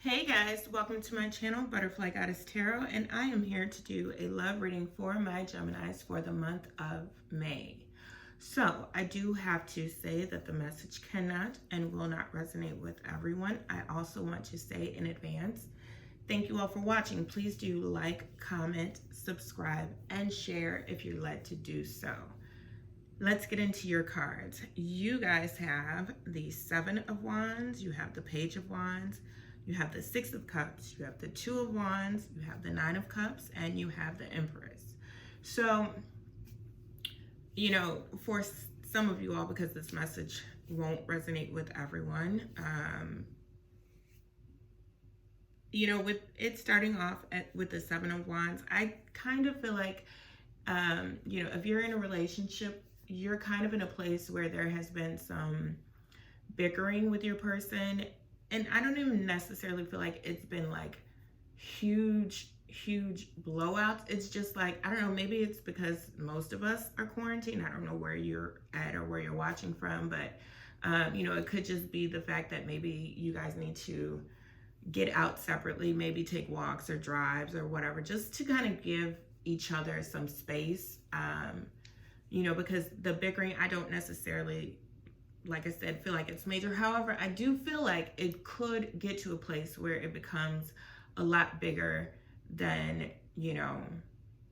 Hey guys, welcome to my channel, Butterfly Goddess Tarot, and I am here to do a love reading for my Geminis for the month of May. So I do have to say that the message cannot and will not resonate with everyone. I also want to say in advance, thank you all for watching. Please do like, comment, subscribe, and share if you're led to do so. Let's get into your cards. You guys have the Seven of Wands, you have the Page of Wands, you have the Six of Cups, you have the Two of Wands, you have the Nine of Cups, and you have the Empress. So, for some of you all, because this message won't resonate with everyone, with it starting off with the Seven of Wands, I kind of feel like, if you're in a relationship, you're kind of in a place where there has been some bickering with your person. And I don't even necessarily feel like it's been like huge blowouts. It's just like, I don't know, maybe it's because most of us are quarantined. I don't know where you're at or where you're watching from, but it could just be the fact that maybe you guys need to get out separately, maybe take walks or drives or whatever, just to kind of give each other some space. Because the bickering, I don't necessarily, like I said, feel like it's major. However, I do feel like it could get to a place where it becomes a lot bigger than,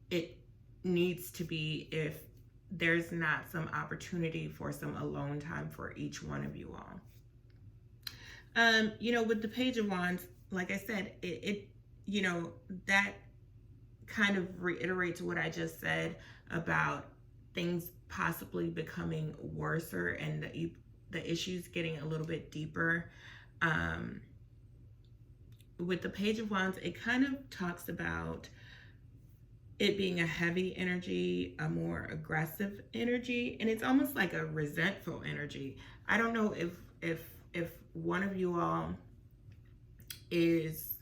it needs to be if there's not some opportunity for some alone time for each one of you all. With the Page of Wands, like I said, that kind of reiterates what I just said about things possibly becoming worse and the issues getting a little bit deeper. With the Page of Wands, it kind of talks about it being a heavy energy, a more aggressive energy, and it's almost like a resentful energy. I don't know if one of you all is,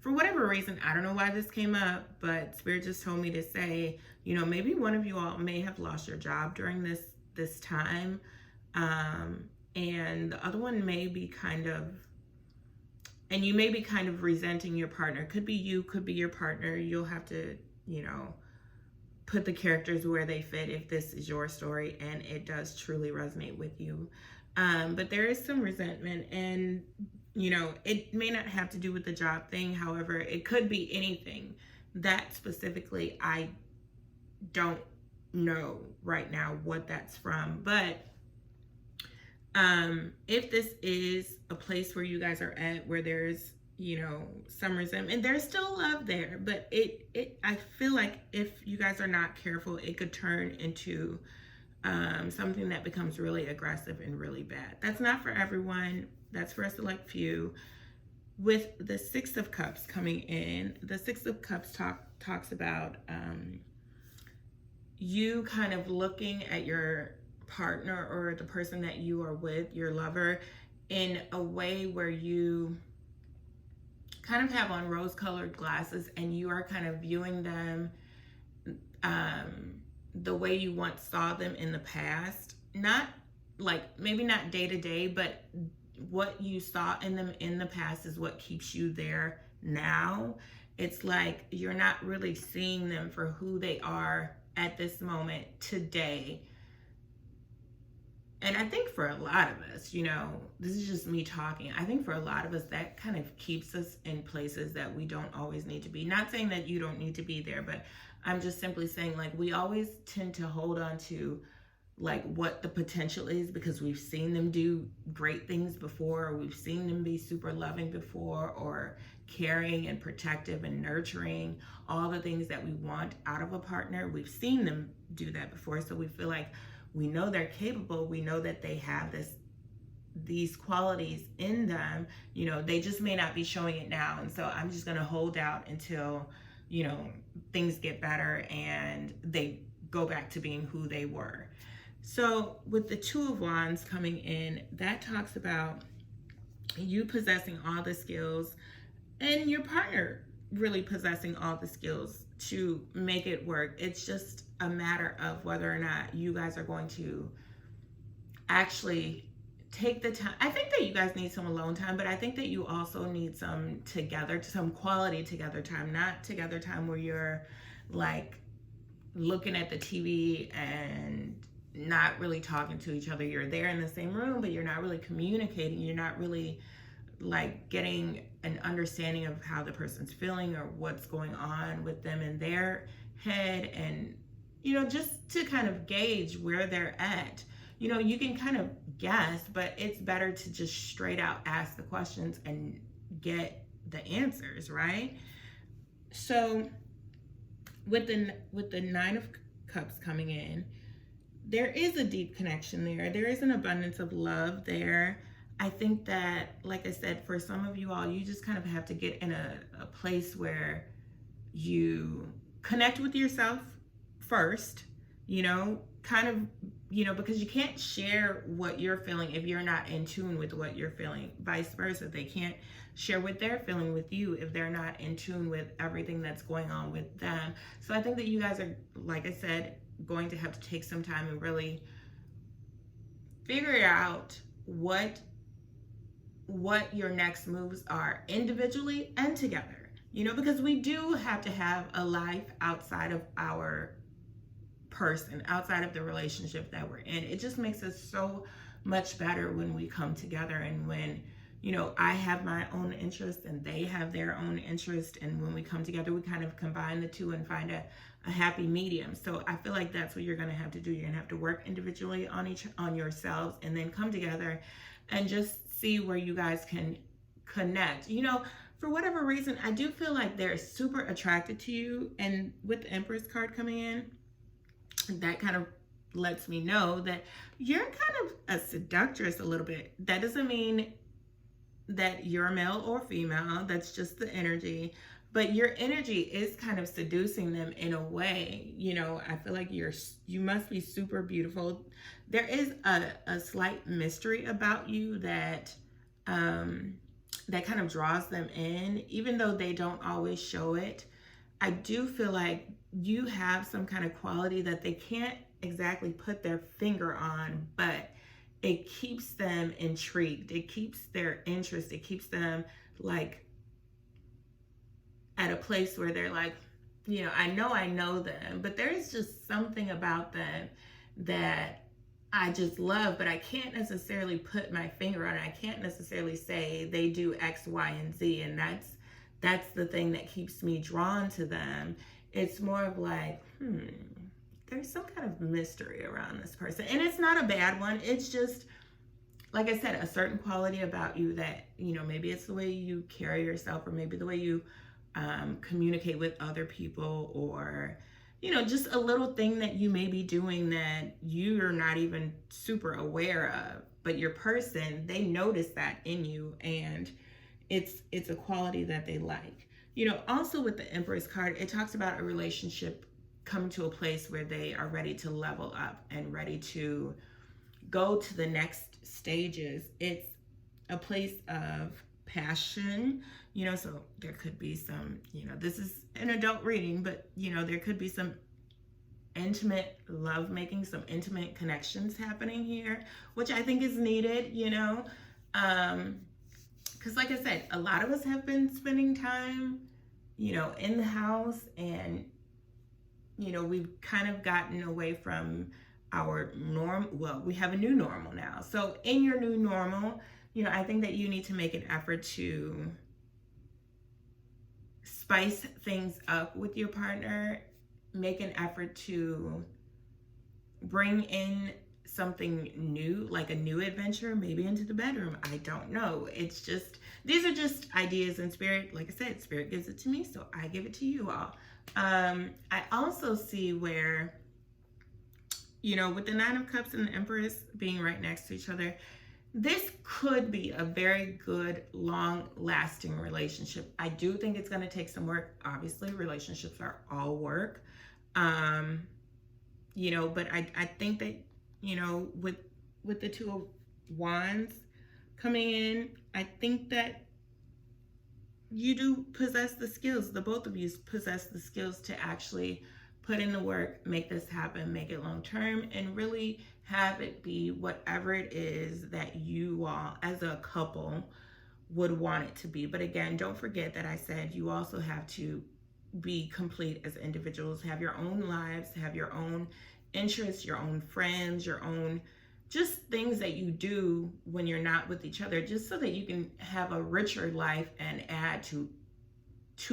for whatever reason, I don't know why this came up, but Spirit just told me to say, maybe one of you all may have lost your job during this time. And the other one may be you may be kind of resenting your partner. Could be you, could be your partner. You'll have to, put the characters where they fit if this is your story and it does truly resonate with you. But there is some resentment, and it may not have to do with the job thing. However, it could be anything. That specifically, I don't know right now what that's from. But if this is a place where you guys are at, where there's, some resentment, there's still love there, but I feel like if you guys are not careful, it could turn into something that becomes really aggressive and really bad. That's not for everyone. That's for a select few. With the Six of Cups coming in, the Six of Cups talks about you kind of looking at your partner or the person that you are with, your lover, in a way where you kind of have on rose-colored glasses and you are kind of viewing them the way you once saw them in the past. Not like, maybe not day to day, but what you saw in them in the past is what keeps you there now. It's like you're not really seeing them for who they are at this moment today. And I think for a lot of us, this is just me talking, I think for a lot of us that kind of keeps us in places that we don't always need to be. Not saying that you don't need to be there, but I'm just simply saying, like, we always tend to hold on to like what the potential is because we've seen them do great things before, or we've seen them be super loving before, or caring and protective and nurturing, all the things that we want out of a partner. We've seen them do that before, so we feel like we know they're capable. We know that they have these qualities in them. They just may not be showing it now. And so I'm just going to hold out until, things get better and they go back to being who they were. So with the Two of Wands coming in, that talks about you possessing all the skills and your partner really possessing all the skills to make it work. It's just a matter of whether or not you guys are going to actually take the time. I think that you guys need some alone time, but I think that you also need some quality together time, not together time where you're like looking at the TV and not really talking to each other. You're there in the same room, but you're not really communicating. You're not really like getting an understanding of how the person's feeling or what's going on with them in their head, and just to kind of gauge where they're at. You can kind of guess, but it's better to just straight out ask the questions and get the answers, right? So with the Nine of Cups coming in, there is a deep connection there. There is an abundance of love there. I think that, like I said, for some of you all, you just kind of have to get in a place where you connect with yourself first, kind of, because you can't share what you're feeling if you're not in tune with what you're feeling. Vice versa. They can't share what they're feeling with you if they're not in tune with everything that's going on with them. So I think that you guys are, like I said, going to have to take some time and really figure out what your next moves are individually and together, because we do have to have a life outside of our person, outside of the relationship that we're in. It just makes us so much better when we come together, and when I have my own interest and they have their own interest, and when we come together we kind of combine the two and find a happy medium. So I feel like that's what you're going to have to do. You're going to have to work individually on yourselves, and then come together and just see where you guys can connect. For whatever reason, I do feel like they're super attracted to you, and with the Empress card coming in, that kind of lets me know that you're kind of a seductress a little bit. That doesn't mean that you're male or female, that's just the energy, but your energy is kind of seducing them in a way. I feel like you must be super beautiful. There is a slight mystery about you that that kind of draws them in, even though they don't always show it. I do feel like you have some kind of quality that they can't exactly put their finger on, but it keeps them intrigued. It keeps their interest. It keeps them like at a place where they're like, I know them, but there is just something about them that I just love, but I can't necessarily put my finger on it. I can't necessarily say they do X, Y, and Z, and that's the thing that keeps me drawn to them. It's more of like, there's some kind of mystery around this person. And it's not a bad one. It's just, like I said, a certain quality about you that, maybe it's the way you carry yourself, or maybe the way you communicate with other people, or, just a little thing that you may be doing that you're not even super aware of. But your person, they notice that in you, and it's a quality that they like. Also with the Empress card, it talks about a relationship coming to a place where they are ready to level up and ready to go to the next stages. It's a place of passion, so there could be some, this is an adult reading, but there could be some intimate love making, some intimate connections happening here, which I think is needed, because like I said, a lot of us have been spending time, in the house, and we've kind of gotten away from our norm. Well, we have a new normal now. So in your new normal, I think that you need to make an effort to spice things up with your partner. Make an effort to bring in something new, like a new adventure, maybe into the bedroom. I don't know. It's just, these are just ideas in spirit. Like I said, spirit gives it to me, so I give it to you all. I also see where, with the Nine of Cups and the Empress being right next to each other, this could be a very good, long-lasting relationship. I do think it's going to take some work. Obviously, relationships are all work. But I think that, with the Two of Wands coming in, I think that you do possess the skills. The both of you possess the skills to actually put in the work, make this happen, make it long term, and really have it be whatever it is that you all as a couple would want it to be. But again, don't forget that I said you also have to be complete as individuals, have your own lives, have your own interests, your own friends, your own just things that you do when you're not with each other, just so that you can have a richer life and add to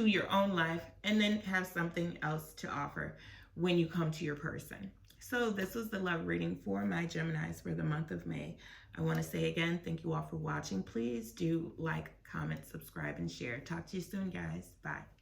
your own life, and then have something else to offer when you come to your person. So this was the love reading for my Geminis for the month of May. I want to say again, thank you all for watching. Please do like, comment, subscribe, and share. Talk to you soon, guys. Bye.